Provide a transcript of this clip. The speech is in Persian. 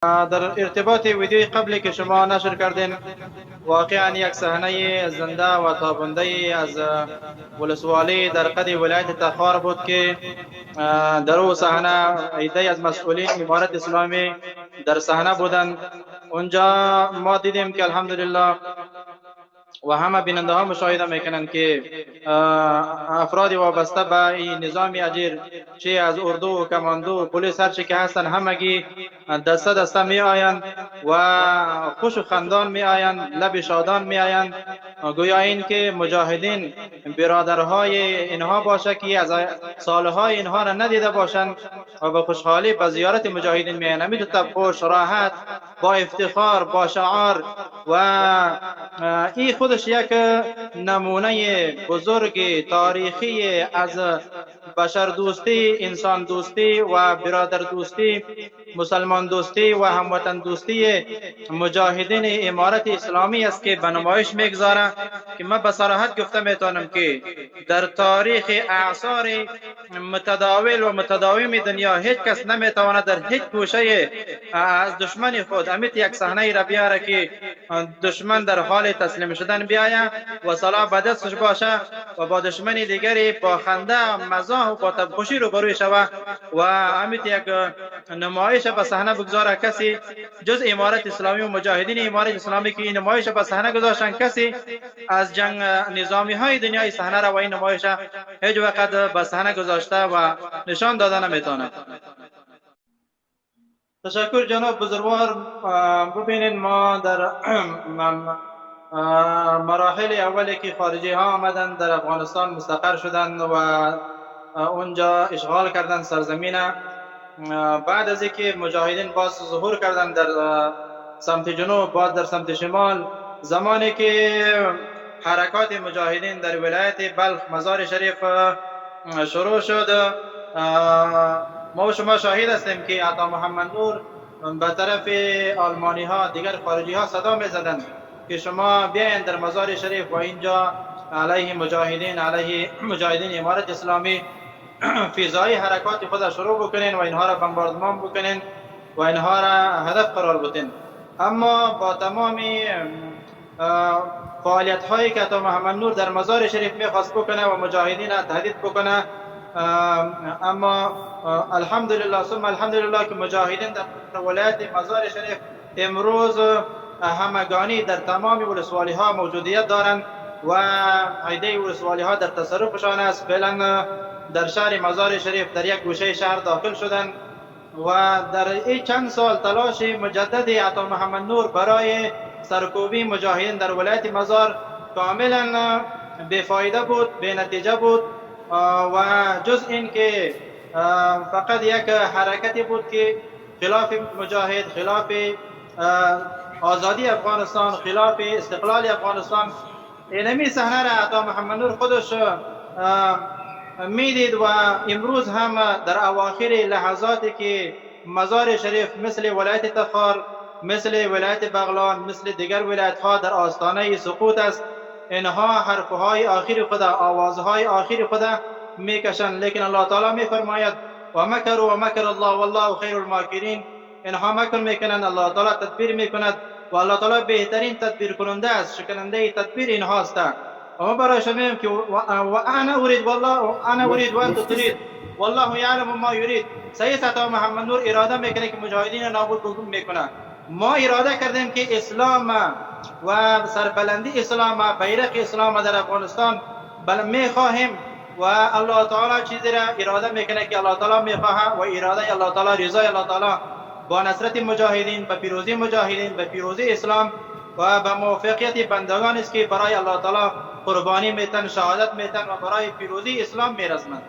در ارتباط ویدیوی قبلی که شما نشر کردین واقعا یک صحنه زنده و تابنده از ولسوالی در قد ولایت تخار بود که در او صحنه عده از مسئولین امارت اسلامی در صحنه بودند. اونجا ما دیدیم که الحمدلله و همه بیننده ها مشاهده میکنند که افراد وابسته به این نظام اجیر چه از اردو و کماندو و پلیس هر چی که هستند همگی دسته دسته می آیند و خوش و خندان می آیند، لب شادان می آیند، گویا این که مجاهدین برادرهای اینها باشه که از سالهای اینها را ندیده باشند و به خوشحالی به زیارت مجاهدین می آیند. همین خوش راحت با افتخار با شعار و این خودش یک نمونه بزرگ تاریخی از بشر دوستی، انسان دوستی و برادر دوستی، مسلمان دوستی و هموطن دوستی مجاهدین امارت اسلامی است که به نمایش میگذاره که من به صراحت گفته میتونم که در تاریخ اعصار متداول و متداوم دنیا هیچ کس نمیتواند در هیچ گوشه از دشمن خود امیت یک صحنه را بیاره که دشمن در حال تسلیم شدن بیاید و سلاح به دستش باشه و با دشمن دیگری با خنده مزاح و با تبخوشی روبروی شود و امیت یک نمایش به صحنه بگذاره کسی جز امارت اسلامی و مجاهدین امارت اسلامی که این نمایش به صحنه گذاشتن کسی از جنگ نظامی های دنیای صحنه را و این نمایش هیچ وقت به صحنه گذاشته و نشان داده نمیتونه. تشکر جناب بزرگوار. ببینید ما در مراحل اولی که خارجی ها آمدن در افغانستان مستقر شدند و اونجا اشغال کردن سرزمین، بعد از اینکه مجاهدین باز ظهور کردن در سمت جنوب باز در سمت شمال، زمانی که حرکات مجاهدین در ولایت بلخ مزار شریف شروع شد، ما و شما شاهد هستیم که عطا محمد نور به طرف آلمانی ها دیگر خارجی ها صدا می زدند که شما بیاین در مزار شریف و اینجا علیه مجاهدین امارت اسلامی فضای حرکات خود شروع بکنین و اینها را بمباردمان بکنین و اینها را هدف قرار بدین. اما با تمام فعالیت هایی که عطا محمد نور در مزار شریف میخواست بکنه و مجاهدین را تهدید بکنه، اما الحمدلله ثم الحمدلله که مجاهدین در ولایت مزار شریف امروز همگانی در تمام ولسوالی ها موجودیت دارند و عده ولسوالی ها در تصرفشان است. فعلا در شهر مزار شریف در یک گوشه شهر داخل شدند و در این چند سال تلاش مجدد عطا محمد نور برای سرکوبی مجاهدین در ولایت مزار کاملا بیفایده بود، بی نتیجه بود و جز این که فقط یک حرکتی بود که خلاف مجاهد، خلاف آزادی افغانستان، خلاف استقلال افغانستان. اینمی صحنه را عطا محمد نور خودش میدید و امروز هم در اواخر لحظاتی که مزار شریف مثل ولایت تخار، مثل ولایت بغلان، مثل دیگر ولایت ها در آستانه سقوط است، اینها حرفهای آخر خود، آوازهای آخر خود میکشند، لیکن الله تعالی میفرماید و مکر الله والله خیر الماکرین. اینها مکر میکنند، الله تعالی تدبیر میکند و الله تعالی بهترین تدبیر کننده است، شکننده تدبیر اینهاست. و ما برای شما میگیم که و انا اريد والله انا اريد و انت تريد والله يعلم ما يريد. سید عطا محمد نور اراده میکنه که مجاهدین نابود میکنه. ما اراده کردیم که اسلام و سربلندی اسلام، بیرق اسلام در افغانستان میخواهیم و الله تعالی چیزی را اراده میکنه که الله تعالی میخواه و اراده الله تعالی، رضای الله تعالی با نصرت مجاهدین، به پیروزی مجاهدین، به پیروزی اسلام و به موفقیت بندگان است که برای الله تعالی قربانی میتن، شهادت میتن و برای پیروزی اسلام میرسند.